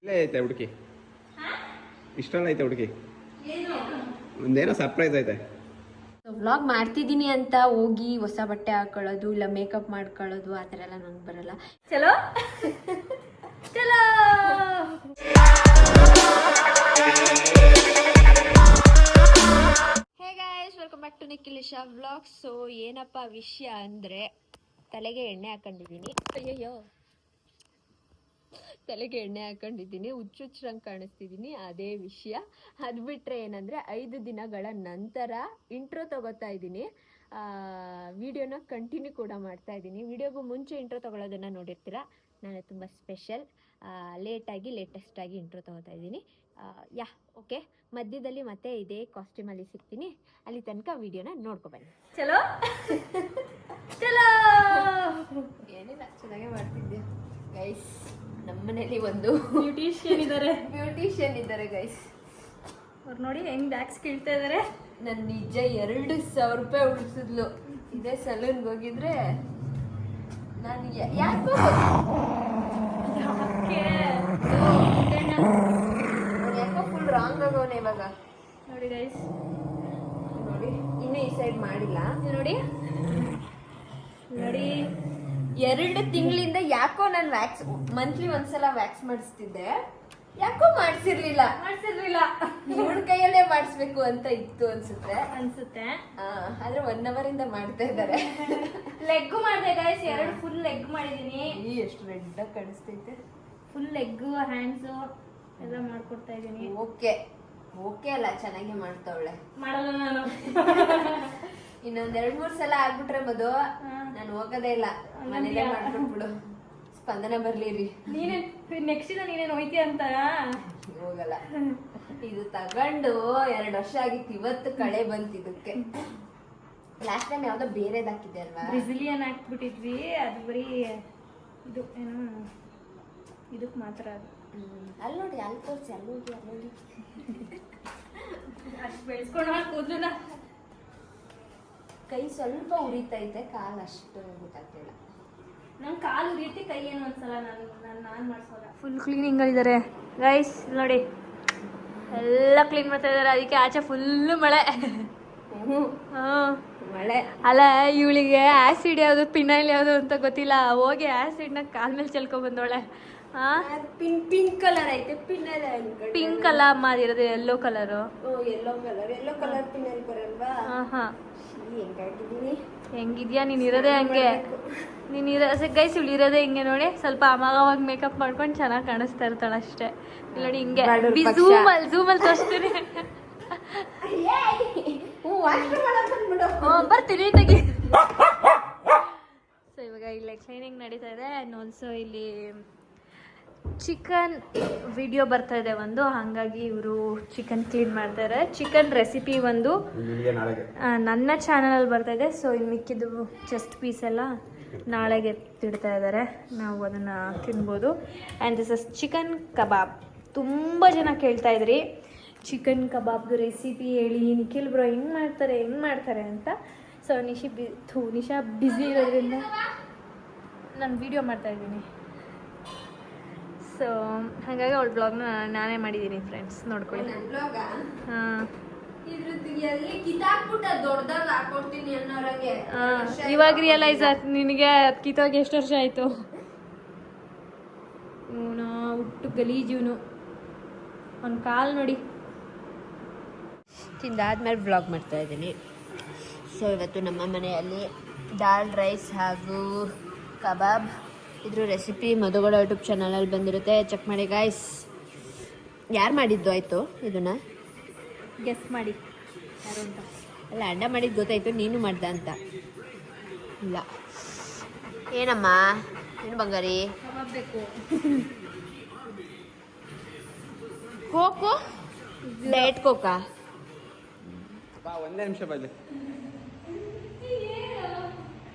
ಇಲ್ಲೇ ಐತೆ ಹುಡುಕಿ, ಇಷ್ಟೊಂದು ಐತೆ ಹುಡುಕಿ, ಒಂದೇನೋ ಸರ್ಪ್ರೈಸ್ ಐತೆ. ವ್ಲಾಗ್ ಮಾಡ್ತಿದ್ದೀನಿ ಅಂತ ಹೋಗಿ ಹೊಸ ಬಟ್ಟೆ ಹಾಕೊಳ್ಳೋದು ಇಲ್ಲ ಮೇಕಪ್ ಮಾಡ್ಕೊಳ್ಳೋದು ಆ ಥರ ಎಲ್ಲ ನಂಗೆ ಬರಲ್ಲ. ಚಲೋ ಚಲೋ hey guys, welcome back to Nikhilisha vlogs. So ಏನಪ್ಪ ವಿಷಯ ಅಂದರೆ ತಲೆಗೆ ಎಣ್ಣೆ ಹಾಕೊಂಡಿದ್ದೀನಿ. ಅಯ್ಯಯ್ಯೋ, ತಲೆಗೆ ಎಣ್ಣೆ ಹಾಕೊಂಡಿದ್ದೀನಿ, ಹುಚ್ಚುಚ್ರಂಗೆ ಕಾಣಿಸ್ತಿದ್ದೀನಿ, ಅದೇ ವಿಷಯ. ಅದು ಬಿಟ್ಟರೆ ಏನಂದರೆ 5 ದಿನಗಳ ನಂತರ ಇಂಟ್ರೋ ತಗೋತಾ ಇದ್ದೀನಿ. ವಿಡಿಯೋನ ಕಂಟಿನ್ಯೂ ಕೂಡ ಮಾಡ್ತಾ ಇದ್ದೀನಿ. ವಿಡಿಯೋಗೂ ಮುಂಚೆ ಇಂಟ್ರೋ ತಗೊಳ್ಳೋದನ್ನು ನೋಡಿರ್ತೀರ. ನಾನು ತುಂಬ ಸ್ಪೆಷಲ್, ಲೇಟೆಸ್ಟಾಗಿ ಇಂಟ್ರೋ ತಗೋತಾ ಇದ್ದೀನಿ. ಓಕೆ, ಮಧ್ಯದಲ್ಲಿ ಮತ್ತೆ ಇದೇ ಕಾಸ್ಟ್ಯೂಮಲ್ಲಿ ಸಿಗ್ತೀನಿ. ಅಲ್ಲಿ ತನಕ ವಿಡಿಯೋನ ನೋಡ್ಕೊಬನ್ನಿ. ಚಲೋ ಚಲೋ. ಏನಿಲ್ಲ, ಚೆನ್ನಾಗೇ ಮಾಡ್ತಿದ್ದೆ ಗೈಸ್. ನಮ್ಮನೇಲಿ ಒಂದು ಬ್ಯೂಟಿಷಿಯನ್ ಇದ್ದಾರೆ ಗೈಸ್. ಅವ್ರು ನೋಡಿ ಹೆಂಗ್ ಬ್ಯಾಗ್ಸ್ ಕೇಳ್ತಾ ಇದಾರೆ. ನನ್ನ ನಿಜ 2,000 ರೂಪಾಯಿ ಉಳಿಸಿದ್ಲು. ಇದೇ ಸಲೂನ್ಗೆ ಹೋಗಿದ್ರೆ ನಾನು ಯಾಕೋ ಫುಲ್ ರಾಂಗ್ ಆಗೋನೆ ಇವಾಗ. ನೋಡಿ ಗೈಸ್, ನೋಡಿ ಇನ್ನೂ ಈ ಸೈಡ್ ಮಾಡಿಲ್ಲ. ನೋಡಿ 2 ತಿಂಗಳಿಂದ ಯಾಕೋ ನಾನು ಮಂತ್ಲಿ ಒಂದ್ಸಲ ವ್ಯಾಕ್ಸ್ ಮಾಡಿಸ್ತಿದ್ದೆ, ಯಾಕೋ ಮಾಡಿಸಿರ್ಲಿಲ್ಲ. ಇವಳ ಕೈಯಲ್ಲೇ ಮಾಡಿಸ್ಬೇಕು ಅಂತ ಇತ್ತು ಅನ್ಸುತ್ತೆ. ಆದ್ರೆ 1 hour ಇಂದ ಮಾಡ್ತಾ ಇದ್ದಾರೆ. ಲೆಗ್ ಮಾಡಿದೆ ಗೈಸ್, 2 ಫುಲ್ ಲೆಗ್ ಮಾಡಿದೀನಿ. ಎಷ್ಟು ರೆಡ್ ಆಗಿ ಕಾಣಿಸ್ತೈತೆ. ಫುಲ್ ಲೆಗ್, ಹ್ಯಾಂಡ್ಸ್ ಎಲ್ಲ ಮಾಡ್ಕೊಡ್ತಾ ಇದೀನಿ. ಓಕೆ ಅಲ್ಲ, ಚೆನ್ನಾಗಿ ಮಾಡ್ತಾವಳೆ. ಮಾಡಲ್ಲ ನಾನು. ಇನ್ನೊಂದ್ 2-3 ಸಲ ಆಗ್ಬಿಟ್ರೆ ಮದು ನಾನು ಹೋಗೋದೇ ಇಲ್ಲ, ಮನೇಲೆ ಮಾಡ್ಕೊಟ್ಬಿಡು. ಸ್ಪಂದನ ಬರ್ಲಿರಿ. ನೀನೇ ನೆಕ್ಸ್ಟ್ ನೀನೇನು ಹೋಯ್ತೀಯ ಅಂತ. ಹೋಗಲ್ಲ. ಇದು ತಗೊಂಡು 2 ವರ್ಷ ಆಗಿತ್ತು. ಇವತ್ತು ಕಳೆ ಬಂತು ಇದಕ್ಕೆ. ಲಾಸ್ಟ್ ಟೈಮ್ ಯಾವ್ದೋ ಬೇರೆದ್ ಹಾಕಿದ್ದೆ ಅಲ್ವಾ, ಬ್ರೆಸಿಲಿಯನ್ ಹಾಕ್ಬಿಟ್ಟಿದ್ವಿ. ಅದು ಬರೀ ಇದು ಏನು ಇದಕ್ ಮಾತ್ರ. ಅದು ಅಲ್ಲಿ ನೋಡಿ, ಅಲ್ಲಿ ತೋರಿಸಿ, ಅಲ್ಲಿ ಅಷ್ಟು ಬೆಳೆಸ್ಕೊಂಡು ಕೂದಲುನ. ಕೈ ಸ್ವಲ್ಪ ಉರಿತೈತೆ, ಕಾಲು ಅಷ್ಟು ಗೊತ್ತಾಗ್ತಿಲ್ಲ. ನನ್ ಕಾಲು ಉರಿಯುತ್ತೆ, ಕೈ ಏನು ಒಂದ್ಸಲ ನಾನು ಮಾಡ್ಸೋಲ್ಲ. ಫುಲ್ ಕ್ಲೀನಿಂಗ್ ಇದ್ದಾರೆ ಗೈಸ್. ನೋಡಿ ಎಲ್ಲ ಕ್ಲೀನ್ ಮಾಡ್ತಾ ಇದಾರೆ. ಅದಕ್ಕೆ ಆಚೆ ಫುಲ್ ಮಳೆ. ಮಳೆ ಅಲ್ಲ, ಇವಳಿಗೆ ಆಸಿಡ್ ಯಾವುದು ಪಿನೈಲ್ ಯಾವುದು ಅಂತ ಗೊತ್ತಿಲ್ಲ. ಹೋಗಿ ಆಸಿಡ್ನ ಕಾಲ್ ಮೇಲೆ ಚೆಲ್ಕೊ ಬಂದೋಳೆ. ಪಿಂಕ್ ಕಲರ್ ಐತೆ, ಪಿಂಕ್ ಅಲ್ಲ ಅಮ್ಮ, ಅದಿರೋದು yellow colour. Yellow colour phenyl ಬರಲ್ವಾ? ಹೆಂಗಿದ್ಯಾ ನೀನ್ ಇರೋದೇ ಹಂಗೆ. ಗೈಸ್ ಇವಳು ಇರೋದೇ ಹಿಂಗೆ ನೋಡಿ. ಸ್ವಲ್ಪ ಅವಾಗ ಮೇಕಪ್ ಮಾಡ್ಕೊಂಡು ಚೆನ್ನಾಗಿ ಕಾಣಿಸ್ತಾ ಇರ್ತಾಳೆ ಅಷ್ಟೇ. ಇಲ್ಲಿ ನೋಡಿ ಹಿಂಗೆ ಝೂಮಲ್ಲಿ ತೋರಿಸ್ತೀನಿ. ಬರ್ತೀನಿ ತೆಗಿ. ಸೊ ಇವಾಗ ಇಲ್ಲಿ ಕ್ಲೀನಿಂಗ್ ನಡೀತಾ ಇದೆ. ಆಲ್ಸೋ ಇಲ್ಲಿ ಚಿಕನ್ ವಿಡಿಯೋ ಬರ್ತಾ ಇದೆ ಒಂದು, ಹಾಗಾಗಿ ಇವರು ಚಿಕನ್ ಕ್ಲೀನ್ ಮಾಡ್ತಾರೆ. ಚಿಕನ್ ರೆಸಿಪಿ ಒಂದು ನನ್ನ ಚಾನಲಲ್ಲಿ ಬರ್ತಾ ಇದೆ. ಸೊ ಇನ್ನು ಮಿಕ್ಕಿದ್ದು ಚೆಸ್ಟ್ ಪೀಸ್ ಎಲ್ಲ ನಾಳೆಗೆ ತಿಡ್ತಾ ಇದ್ದಾರೆ, ನಾವು ಅದನ್ನು ತಿನ್ಬೋದು. ಆ್ಯಂಡ್ ದಿಸ್ ಇಸ್ ಚಿಕನ್ ಕಬಾಬ್. ತುಂಬ ಜನ ಕೇಳ್ತಾ ಇದ್ರಿ ಚಿಕನ್ ಕಬಾಬ್ದು ರೆಸಿಪಿ ಹೇಳಿ ನಿಖಿಲ್ ಬ್ರೋ ಹೆಂಗೆ ಮಾಡ್ತಾರೆ ಅಂತ. ಸೊ ನಿಶಾ ಬ್ಯುಸಿ ಇರೋದ್ರಿಂದ ನಾನು ವಿಡಿಯೋ ಮಾಡ್ತಾಯಿದ್ದೀನಿ. ಸೊ ಹಾಗಾಗಿ ಅವಳ ಬ್ಲಾಗ್ನ ನಾನೇ ಮಾಡಿದ್ದೀನಿ ಫ್ರೆಂಡ್ಸ್, ನೋಡ್ಕೊಳ್ಳಿ. ಹಾಂ, ಇವಾಗ ರಿಯಲೈಸ್ ಆಯ್ತು ನಿನಗೆ. ಅದು ಕಿತ್ತೋಗಿ ಎಷ್ಟು ವರ್ಷ ಆಯಿತು. ಇವನು ಹುಟ್ಟು ಗಲೀಜುನು, ಅವ್ನ ಕಾಲು ನೋಡಿ. ತಿಂದಾದ್ಮೇಲೆ ಬ್ಲಾಗ್ ಮಾಡ್ತಾ ಇದ್ದೀನಿ. ಸೊ ಇವತ್ತು ನಮ್ಮ ಮನೆಯಲ್ಲಿ ದಾಲ್ ರೈಸ್ ಹಾಗೂ ಕಬಾಬ್. ಇದ್ರ ರೆಸಿಪಿ ಮಧುಗಳ ಯೂಟ್ಯೂಬ್ ಚಾನಲಲ್ಲಿ ಬಂದಿರುತ್ತೆ, ಚೆಕ್ ಮಾಡಿ ಗೈಸ್. ಯಾರು ಮಾಡಿದ್ದು ಆಯಿತು ಇದನ್ನು ಗೆಸ್ ಮಾಡಿ ಯಾರು ಅಂತ. ಅಲ್ಲ, ಅಡ್ಡ ಮಾಡಿದ್ದು ಗೊತ್ತಾಯ್ತು, ನೀನು ಮಾಡ್ದ ಅಂತ. ಇಲ್ಲ, ಏನಮ್ಮ ಏನು ಬಂಗಾರಿ? ಬೇಕು ಕೋಕು, ಡಯಟ್ ಕೋಕಾ? ಒಂದೇ ನಿಮಿಷ ಬರಲಿ,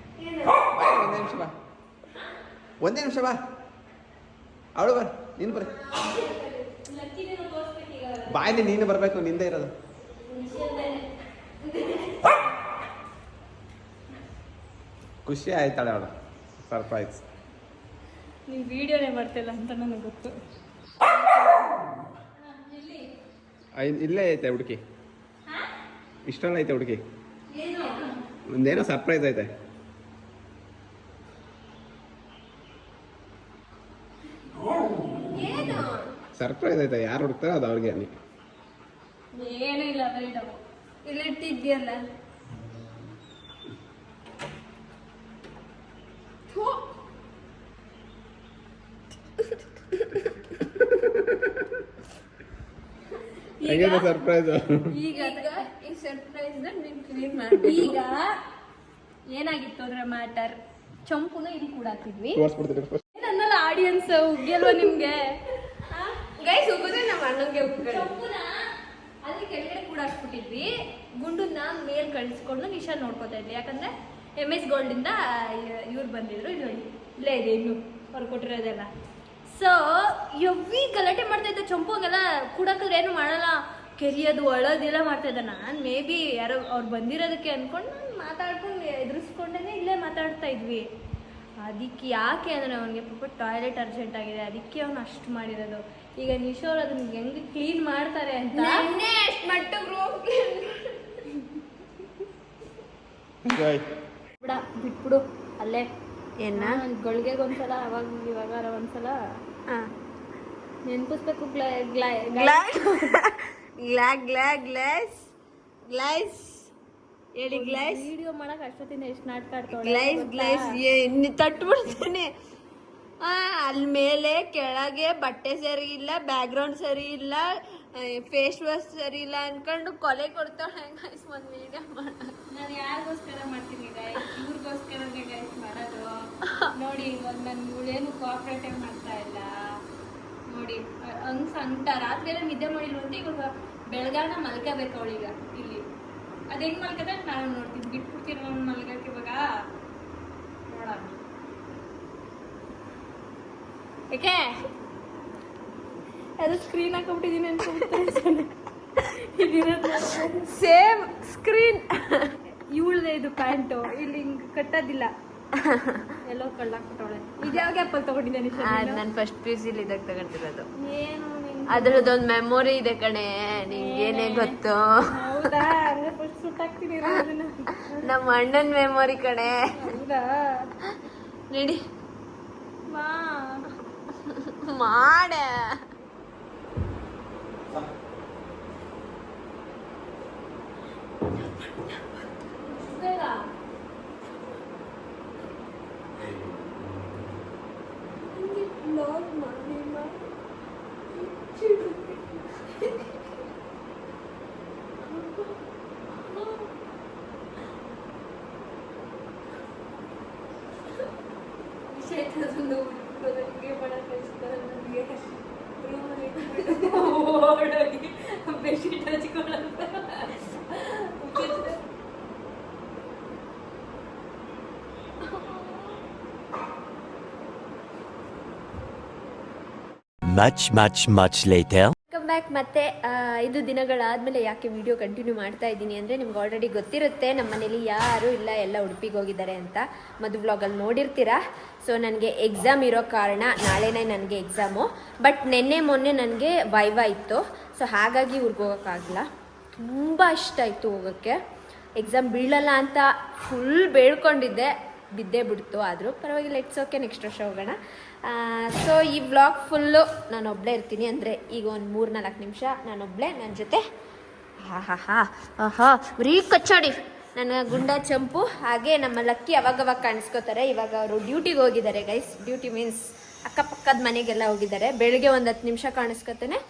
ಒಂದೇ ನಿಮಿಷ ಬಾ. ಅವಳು ಬರ್, ನೀನು ಬರ್ರಿ. ಬಾಯಲ್ಲಿ ನೀನು ಬರಬೇಕು, ನಿಂದೆ ಇರೋದು. ಖುಷಿ ಆಯ್ತಾಳೆ ಅವಳು, ಸರ್ಪ್ರೈಸ್. ನೀವು ವಿಡಿಯೋನೇ ಮಾಡ್ತಿಲ್ಲ ಅಂತ ನನಗೆ ಗೊತ್ತು. ಇಲ್ಲೇ ಐತೆ ಹುಡುಕಿ, ಇಷ್ಟೊಂದು ಐತೆ ಹುಡುಕಿ, ಒಂದೇನೋ ಸರ್ಪ್ರೈಸ್ ಐತೆ. ಸರ್ಪ್ರೈಸ್ ಐತೆ, ಯಾರು ಹುಡುಕ್ತಾರೋ ಅದು ಅವ್ರಿಗೆ. ಏನೂ ಇಲ್ಲ, ಬರೀ ಡಬ್ಬು ಇಲ್ಲಿಟ್ಟಿದ್ಯಲ್ಲ. ಹೇಗಿದೆ ಸರ್ಪ್ರೈಸ್? ಈಗ ಈ ಸರ್ಪ್ರೈಸ್ ನೀನು ಕ್ಲೀನ್ ಮಾಡಿ. ಈಗ ಏನಾಗಿತ್ತು ಅಂದ್ರೆ ಮ್ಯಾಟರ್, ಚಂಪುನ ಇಲ್ಲಿ ಕೂಡ ಹಾಕಿದ್ವಿ. ನನ್ನಲ್ಲ ಆಡಿಯನ್ಸ್ ಉಗ್ಗಿಲ್ವಾ ನಿಮ್ಗೆ? ಗೈಸ್ ಉಗಿದ್ರೆ ನಮ್ಮ ಅಣ್ಣಂಗೆ ಚಂಪುನ ಅಲ್ಲಿ ಕೆಳಗಡೆ ಕೂಡ ಹಾಕ್ಬಿಟ್ಟಿದ್ವಿ. ಗುಂಡನ್ನ ಮೇಲ್ ಕಳಿಸ್ಕೊಂಡು ನಿಶಾ ನೋಡ್ಕೋತಾ ಇದ್ವಿ. ಯಾಕಂದ್ರೆ MS Gold ಇಂದ ಇವ್ರು ಬಂದಿದ್ರು. ಇಲ್ಲೇ ಇದೆ ಇನ್ನು ಅವ್ರು ಕೊಟ್ಟಿರೋದೆಲ್ಲ. ಸೊ ಎವ್ವಿ ಗಲಾಟೆ ಮಾಡ್ತಾ ಇದ್ದ. ಚಂಪುಗೆಲ್ಲ ಕುಡಕ್ರೆ ಏನು ಮಾಡಲ್ಲ, ಕೆರಿಯೋದು ಅಳೋದೆಲ್ಲ ಮಾಡ್ತಾ ಇದ್ದ. ನಾನು ಮೇ ಬಿ ಯಾರೋ ಅವ್ರು ಬಂದಿರೋದಕ್ಕೆ ಅಂದ್ಕೊಂಡು ನಾನು ಮಾತಾಡ್ಕೊಂಡು ಎದುರಿಸ್ಕೊಂಡೇ ಇಲ್ಲೇ ಮಾತಾಡ್ತಾ ಇದ್ವಿ. ಅದಕ್ಕೆ ಯಾಕೆ ಅಂದರೆ ಅವನಿಗೆ ಪಾಪ ಟಾಯ್ಲೆಟ್ ಅರ್ಜೆಂಟ್ ಆಗಿದೆ, ಅದಕ್ಕೆ ಅವನು ಅಷ್ಟು ಮಾಡಿರೋದು. ಈಗ ನಿಶೋರ್ ಅದನ್ನ ಹೆಂಗೆ ಕ್ಲೀನ್ ಮಾಡ್ತಾರೆ ಅಂತ ಬಿಡ ಬಿಟ್ಬಿಡು ಅಲ್ಲೇ. ಏನ ಗಳಿಗೆ ಒಂದ್ಸಲ ಅವಾಗ ಇವಾಗ ಒಂದ್ಸಲ ನೆನ್ಪಿಸ್ಬೇಕು. ಹೇಳಿ ಗ್ಲೈಸ್. ವಿಡಿಯೋ ಮಾಡಕ್ ಅಷ್ಟೊತ್ತಿನ ಎಷ್ಟು ನಾಟಕ ಆಡ್ತಾಳೆ. ಗ್ಲೈಸ್ ತಟ್ಬಿಡ್ತೀನಿ. ಅಲ್ಲಿ ಮೇಲೆ ಕೆಳಗೆ ಬಟ್ಟೆ ಸರಿ ಇಲ್ಲ, ಬ್ಯಾಕ್ಗ್ರೌಂಡ್ ಸರಿ ಇಲ್ಲ, ಫೇಸ್ ವಾಶ್ ಸರಿ ಇಲ್ಲ ಅನ್ಕೊಂಡು ಕೊಲೆ ಕೊಡ್ತಾಳೆ. ಗೈಸ್ ಒಂದು ವಿಡಿಯೋ ಮಾಡ. ನಾನು ಯಾರಿಗೋಸ್ಕರ ಮಾಡ್ತೀನಿ ಗೈಸ್? ಇವ್ರಿಗೋಸ್ಕರನೇ ಗೈಸ್ ಮಾಡೋದು. ನೋಡಿ ಇವಾಗ ನಾನು ಇವಳೇನು ಕೋಆಪರೇಟಿವ್ ಮಾಡ್ತಾ ಇಲ್ಲ ನೋಡಿ. ಹಂಗ್ ಸಂಟ ರಾತ್ರಿ ಎಲ್ಲ ನಿದ್ದೆ ಮಾಡಿಲ್ವಂತ. ಇವಾಗ ಬೆಳಗಾನ ಮಲ್ಕೋಬೇಕು ಅವಳೀಗ ಇಲ್ಲಿ. ಅದು ಹೆಂಗ್ ಮಲ್ಕದ ನಾನು ನೋಡ್ತೀನಿ. ಬಿಟ್ಬಿಡ್ತೀನಿ ಅವ್ನು ಮಲ್ಗಕ್ಕೆ. ಇವಾಗ ನೋಡೋಣ ಯಾಕೆ ಅದು ಸ್ಕ್ರೀನ್ ಹಾಕೊಂಡ್ಬಿಟ್ಟಿದ್ದೀನಿ ಅನ್ಕೊಂಡ್ಬಿಡ್ತಾರೆ. Same screen. ಇವಳದೆ ಇದು ಪ್ಯಾಂಟು ಇಲ್ಲಿ ಹಿಂಗ್ ಕಟ್ಟೋದಿಲ್ಲ, ಎಲ್ಲೋ ಕಳ್ಳಾಕ್ಬಿಟ್ಟವಳೆ. ಇದ್ಯಾವ ಗ್ಯಾಪಲ್ಲಿ ತಗೊಂಡಿದ್ದಾನೆ? ನಾನು ಫಸ್ಟ್ PUC ಇದ್ದಾಗ ತಗೊಂಡಿರೋದು. ಏನು ಅದ್ರದ್ದೊಂದು ಮೆಮೊರಿ ಇದೆ ಕಣೆ, ನಿಂಗೇನೇ ಗೊತ್ತು? ಹೌದಾ? ಹಂಗೆ ಫಸ್ಟ್ ಸುಟ್ಟಾಕ್ತೀನಿ ಅದನ್ನ. ನಮ್ಮ ಅಣ್ಣನ ಮೆಮೊರಿ ಕಣೆ. ಹೌದಾ? ನಡಿ ಮಾ ಮಾಡ. ಬೆಡ್ಶೀಟ್ ಹಚ್ಕೊಳ್ಳೋದು. much later. Welcome back. ಮತ್ತೆ 5 ದಿನಗಳಾದಮೇಲೆ ಯಾಕೆ ವಿಡಿಯೋ ಕಂಟಿನ್ಯೂ ಮಾಡ್ತಾ ಇದ್ದೀನಿ ಅಂದರೆ, ನಿಮ್ಗೆ ಆಲ್ರೆಡಿ ಗೊತ್ತಿರುತ್ತೆ ನಮ್ಮ ಮನೇಲಿ ಯಾರೂ ಇಲ್ಲ, ಎಲ್ಲ ಉಡುಪಿಗೆ ಹೋಗಿದ್ದಾರೆ ಅಂತ. ಮದು ವ್ಲಾಗಲ್ಲಿ ನೋಡಿರ್ತೀರಾ. ಸೊ ನನಗೆ ಎಕ್ಸಾಮ್ ಇರೋ ಕಾರಣ ನಾಳೆನೇ ನನಗೆ ಎಕ್ಸಾಮು. ಬಟ್ ಮೊನ್ನೆ ನನಗೆ ವೈವಾ ಇತ್ತು. ಸೊ ಹಾಗಾಗಿ ಊರಿಗೆ ಹೋಗೋಕ್ಕಾಗಲ್ಲ. ತುಂಬ ಇಷ್ಟ ಆಯಿತು ಹೋಗೋಕ್ಕೆ. ಎಕ್ಸಾಮ್ ಬೀಳಲ್ಲ ಅಂತ ಫುಲ್ ಬೇಡ್ಕೊಂಡಿದ್ದೆ, ಬಿದ್ದೇ ಬಿಡ್ತು. ಆದರೂ ಪರವಾಗಿಲ್ಲ, ಇಟ್ಸ್ ಓಕೆ, ನೆಕ್ಸ್ಟ್ ವರ್ಷ ಹೋಗೋಣ. ಸೊ ಈ ವ್ಲಾಗ್ ಫುಲ್ಲು ನಾನು ಒಬ್ಬಳೇ ಇರ್ತೀನಿ. ಅಂದರೆ ಈಗ ಒಂದು 3-4 ನಿಮಿಷ ನಾನೊಬ್ಬಳೇ, ನನ್ನ ಜೊತೆ ಬರೀ ಕಚ್ಚಾಡಿ ನನ್ನ ಗುಂಡ ಚಂಪು ಹಾಗೆ ನಮ್ಮ ಲಕ್ಕಿ ಅವಾಗವಾಗ ಕಾಣಿಸ್ಕೋತಾರೆ. ಇವಾಗ ಅವರು ಡ್ಯೂಟಿಗೆ ಹೋಗಿದ್ದಾರೆ ಗೈಸ್. ಡ್ಯೂಟಿ ಮೀನ್ಸ್ ಅಕ್ಕಪಕ್ಕದ ಮನೆಗೆಲ್ಲ ಹೋಗಿದ್ದಾರೆ. ಬೆಳಗ್ಗೆ ಒಂದು 10 ನಿಮಿಷ ಕಾಣಿಸ್ಕೋತಾನೆ,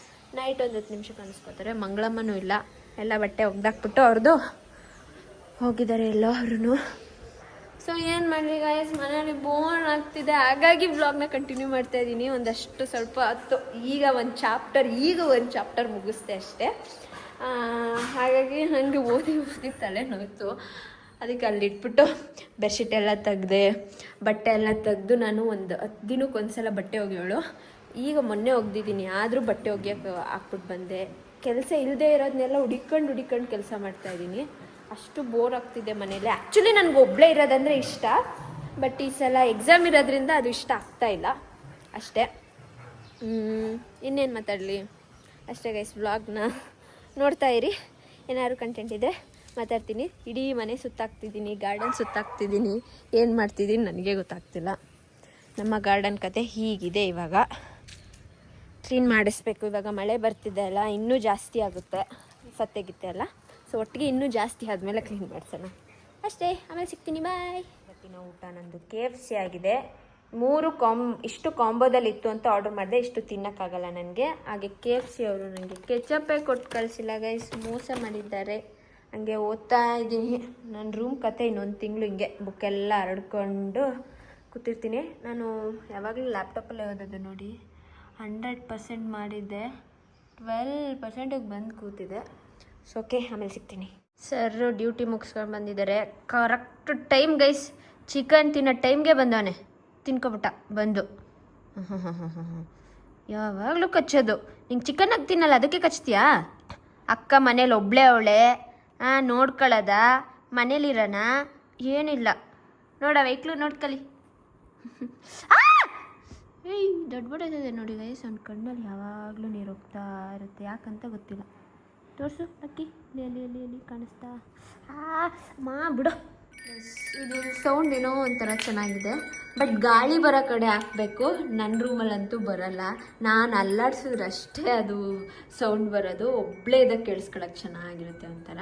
ನೈಟ್ ಒಂದು 10 ನಿಮಿಷ ಕಾಣಿಸ್ಕೋತಾರೆ. ಮಂಗಳಮ್ಮನೂ ಇಲ್ಲ, ಎಲ್ಲ ಬಟ್ಟೆ ಒಗ್ದಾಕ್ಬಿಟ್ಟು ಅವ್ರದ್ದು ಹೋಗಿದ್ದಾರೆ ಎಲ್ಲರೂ. ಸೊ ಏನು ಮಾಡಲಿ ಗೈಸ್, ಮನೇಲಿ ಬೋರ್ ಆಗ್ತಿದೆ. ಹಾಗಾಗಿ ವ್ಲಾಗ್ನ ಕಂಟಿನ್ಯೂ ಮಾಡ್ತಾ ಇದ್ದೀನಿ. ಒಂದಷ್ಟು ಸ್ವಲ್ಪ ಹೊತ್ತು ಈಗ ಒಂದು ಚಾಪ್ಟರ್ ಮುಗಿಸ್ದೆ ಅಷ್ಟೇ. ಹಾಗಾಗಿ ನನಗೆ ಓದಿ ತಲೆ ನೋಯ್ತು. ಅದಕ್ಕೆ ಅಲ್ಲಿಟ್ಬಿಟ್ಟು ಬೆಡ್ಶೀಟ್ ಎಲ್ಲ ತೆಗ್ದೆ, ಬಟ್ಟೆ ಎಲ್ಲ ತೆಗೆದು ನಾನು ಒಂದು 10 ದಿನಕ್ಕೊಂದ್ಸಲ ಬಟ್ಟೆ ಒಗೆಯೋಳು. ಈಗ ಮೊನ್ನೆ ಒಗ್ದಿದ್ದೀನಿ, ಆದರೂ ಬಟ್ಟೆ ಒಗೆಯೋಕ್ಕೆ ಹಾಕ್ಬಿಟ್ಟು ಬಂದೆ. ಕೆಲಸ ಇಲ್ಲದೆ ಇರೋದನ್ನೆಲ್ಲ ಹುಡಿಕೊಂಡು ಕೆಲಸ ಮಾಡ್ತಾಯಿದ್ದೀನಿ. ಅಷ್ಟು ಬೋರ್ ಆಗ್ತಿದೆ ಮನೇಲಿ. ಆ್ಯಕ್ಚುಲಿ ನನಗೆ ಒಬ್ಬಳೇ ಇರೋದಂದರೆ ಇಷ್ಟ, ಬಟ್ ಈ ಸಲ ಎಕ್ಸಾಮ್ ಇರೋದ್ರಿಂದ ಅದು ಇಷ್ಟ ಆಗ್ತಾಯಿಲ್ಲ. ಅಷ್ಟೇ. ಇನ್ನೇನು ಮಾತಾಡಲಿ, ಅಷ್ಟೇ ಗೈಸ್. ವ್ಲಾಗ್ನ ನೋಡ್ತಾ ಇರಿ, ಏನಾದ್ರು ಕಂಟೆಂಟ್ ಇದ್ದರೆ ಮಾತಾಡ್ತೀನಿ. ಇಡೀ ಮನೆ ಸುತ್ತಾಕ್ತಿದ್ದೀನಿ, ಗಾರ್ಡನ್ ಸುತ್ತಾಕ್ತಿದ್ದೀನಿ, ಏನು ಮಾಡ್ತಿದ್ದೀನಿ ನನಗೆ ಗೊತ್ತಾಗ್ತಿಲ್ಲ. ನಮ್ಮ ಗಾರ್ಡನ್ ಕತೆ ಹೀಗಿದೆ. ಇವಾಗ ಕ್ಲೀನ್ ಮಾಡಿಸ್ಬೇಕು. ಇವಾಗ ಮಳೆ ಬರ್ತಿದೆ ಅಲ್ಲ, ಇನ್ನೂ ಜಾಸ್ತಿ ಆಗುತ್ತೆ ಸತ್ತೆಗಿತ್ತೆ ಅಲ್ಲ. ಸೊ ಒಟ್ಟಿಗೆ ಇನ್ನೂ ಜಾಸ್ತಿ ಆದಮೇಲೆ ಕ್ಲೀನ್ ಮಾಡಿಸೋಣ ಅಷ್ಟೇ. ಆಮೇಲೆ ಸಿಗ್ತೀನಿ, ಬಾಯ್. ಇವತ್ತಿನ ಊಟ ನಂದು KFC ಆಗಿದೆ. 3 ಇಷ್ಟು ಕಾಂಬೋದಲ್ಲಿ ಇತ್ತು ಅಂತ ಆರ್ಡರ್ ಮಾಡಿದೆ. ಇಷ್ಟು ತಿನ್ನೋಕ್ಕಾಗಲ್ಲ ನನಗೆ. ಹಾಗೆ KFC ಅವರು ನನಗೆ ಕೆಚಪ್ಪೇ ಕೊಟ್ಟು ಕಳಿಸಿಲ್ಲ ಗೈಸ್, ಮೋಸ ಮಾಡಿದ್ದಾರೆ. ಹಂಗೆ ಓದ್ತಾ ಇದ್ದೀನಿ. ನನ್ನ ರೂಮ್ ಕತೆ ಇನ್ನೊಂದು ತಿಂಗಳು ಹಿಂಗೆ ಬುಕ್ಕೆಲ್ಲ ಹರಡ್ಕೊಂಡು ಕೂತಿರ್ತೀನಿ. ನಾನು ಯಾವಾಗಲೂ ಲ್ಯಾಪ್ಟಾಪಲ್ಲೇ ಓದೋದು ನೋಡಿ. 100% ಮಾಡಿದ್ದೆ, 12%ಗೆ ಬಂದು ಕೂತಿದೆ. ಸೊ ಓಕೆ, ಆಮೇಲೆ ಸಿಗ್ತೀನಿ. ಸರ್ ಡ್ಯೂಟಿ ಮುಗಿಸ್ಕೊಂಡು ಬಂದಿದ್ದಾರೆ ಕರೆಕ್ಟ್ ಟೈಮ್ ಗೈಸ್. ಚಿಕನ್ ತಿನ್ನೋ ಟೈಮ್ಗೆ ಬಂದವನೆ, ತಿನ್ಕೊಬಿಟ್ಟ ಬಂದು. ಯಾವಾಗಲೂ ಕಚ್ಚೋದು. ನಿಂಗೆ ಚಿಕನ್ ಆಗಿ ತಿನ್ನಲ್ಲ, ಅದಕ್ಕೆ ಕಚ್ತೀಯಾ? ಅಕ್ಕ ಮನೇಲಿ ಒಬ್ಳೇ ಅವಳೆ, ನೋಡ್ಕೊಳ್ಳೋದ, ಮನೇಲಿರೋಣ, ಏನಿಲ್ಲ. ನೋಡ ವೆಯ್ಕ್ಲು ನೋಡ್ಕೊಳ್ಳಿ. ಏಯ್ ದೊಡ್ಡ ಬಡದಿದೆ ನೋಡಿ ಗೈಸ್. ಅವ್ನ ಕಣ್ಣಲ್ಲಿ ಯಾವಾಗಲೂ ನೀರು ಹೋಗ್ತಾ ಇರುತ್ತೆ, ಯಾಕಂತ ಗೊತ್ತಿಲ್ಲ. ತೋರಿಸು ಅಕ್ಕಿ, ಅಲ್ಲಿ ಕಾಣಿಸ್ತಾ? ಬಿಡು. ಇದು ಸೌಂಡ್ ಏನೋ ಒಂಥರ ಚೆನ್ನಾಗಿದೆ, ಬಟ್ ಗಾಳಿ ಬರೋ ಕಡೆ ಹಾಕಬೇಕು. ನನ್ನ ರೂಮಲ್ಲಂತೂ ಬರಲ್ಲ, ನಾನು ಅಲ್ಲಾಡ್ಸಿದ್ರೆ ಅಷ್ಟೇ ಅದು ಸೌಂಡ್ ಬರೋದು. ಒಬ್ಬಳೇ ಇದಕ್ಕೆ ಕೇಳಿಸ್ಕೊಳಕ್ಕೆ ಚೆನ್ನಾಗಿರುತ್ತೆ ಒಂಥರ.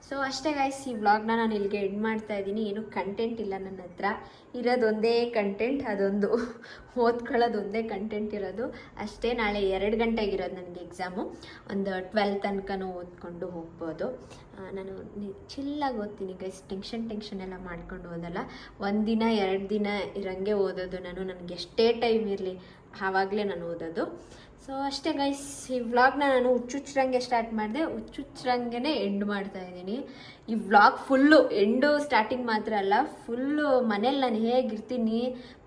ಸೊ ಅಷ್ಟೇ ಗೈಸ್, ಈ ವ್ಲಾಗ್ನ ನಾನು ಇಲ್ಲಿಗೆ ಎಂಡ್ ಮಾಡ್ತಾ ಇದ್ದೀನಿ. ಏನೂ ಕಂಟೆಂಟ್ ಇಲ್ಲ ನನ್ನ ಹತ್ರ. ಇರೋದೊಂದೇ ಕಂಟೆಂಟ್, ಅದೊಂದು ಓದ್ಕೊಳ್ಳೋದು ಒಂದೇ ಕಂಟೆಂಟ್ ಇರೋದು ಅಷ್ಟೇ. ನಾಳೆ 2 ಗಂಟೆಗಿರೋದು ನನಗೆ ಎಕ್ಸಾಮು. ಒಂದು 12 ತನಕನೂ ಓದ್ಕೊಂಡು ಹೋಗ್ಬೋದು. ನಾನು ಚಿಲ್ಲಾಗಿ ಓದ್ತೀನಿ ಗೈಸ್, ಟೆನ್ಷನ್ ಎಲ್ಲ ಮಾಡ್ಕೊಂಡು ಓದಲ್ಲ. 1 ದಿನ 2 ದಿನ ಇರಂಗೆ ಓದೋದು ನಾನು. ನನಗೆ ಎಷ್ಟೇ ಟೈಮ್ ಇರಲಿ ಆವಾಗಲೇ ನಾನು ಓದೋದು. ಸೊ ಅಷ್ಟೇ ಗೈಸ್, ಈ ವ್ಲಾಗ್ನ ನಾನು ಹುಚ್ಚುಚ್ರಂಗೆ ಸ್ಟಾರ್ಟ್ ಮಾಡಿದೆ, ಹುಚ್ಚುಚ್ರಂಗೆ ಎಂಡ್ ಮಾಡ್ತಾ ಇದ್ದೀನಿ. ಈ ವ್ಲಾಗ್ ಫುಲ್ಲು ಎಂಡು ಸ್ಟಾರ್ಟಿಂಗ್ ಮಾತ್ರ ಅಲ್ಲ, ಫುಲ್ಲು ಮನೇಲಿ ನಾನು ಹೇಗಿರ್ತೀನಿ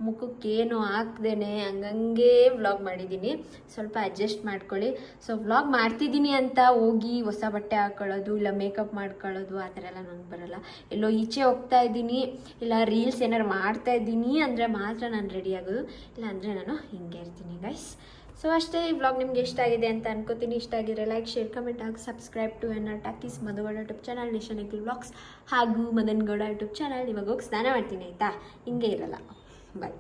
ಮುಖಕ್ಕೇನು ಹಾಕ್ದೇನೆ ಹಂಗಂಗೆ ವ್ಲಾಗ್ ಮಾಡಿದ್ದೀನಿ. ಸ್ವಲ್ಪ ಅಡ್ಜಸ್ಟ್ ಮಾಡ್ಕೊಳ್ಳಿ. ಸೊ ವ್ಲಾಗ್ ಮಾಡ್ತಿದ್ದೀನಿ ಅಂತ ಹೋಗಿ ಹೊಸ ಬಟ್ಟೆ ಹಾಕ್ಕೊಳ್ಳೋದು, ಇಲ್ಲ ಮೇಕಪ್ ಮಾಡ್ಕೊಳ್ಳೋದು ಆ ಥರ ಎಲ್ಲ ನನಗೆ ಬರಲ್ಲ. ಎಲ್ಲೋ ಈಚೆ ಹೋಗ್ತಾ ಇದ್ದೀನಿ, ಇಲ್ಲ ರೀಲ್ಸ್ ಏನಾರು ಮಾಡ್ತಾ ಇದ್ದೀನಿ ಅಂದರೆ ಮಾತ್ರ ನಾನು ರೆಡಿ ಆಗೋದು, ಇಲ್ಲ ಅಂದರೆ ನಾನು ಹಿಂಗೆ ಇರ್ತೀನಿ ಗೈಸ್. ಸೊ ಅಷ್ಟೇ. ಈ ವ್ಲಾಗ್ ನಿಮ್ಗೆ ಇಷ್ಟ ಆಗಿದೆ ಅಂತ ಅನ್ಕೋತೀನಿ. ಇಷ್ಟ ಆಗಿದ್ರೆ ಲೈಕ್, ಶೇರ್, ಕಮೆಂಟ್ ಹಾಗೂ subscribe to N talkies, Madhu Gowda YouTube channel, Nisha Nikhil vlogs ಹಾಗೂ ಮದನ್ ಗೌಡ ಯೂಟ್ಯೂಬ್ ಚಾನಲ್. ಇವಾಗ ಹೋಗಿ ಸ್ನಾನ ಮಾಡ್ತೀನಿ ಆಯಿತಾ, ಹಿಂಗೆ ಇರಲ್ಲ. ಬಾಯ್.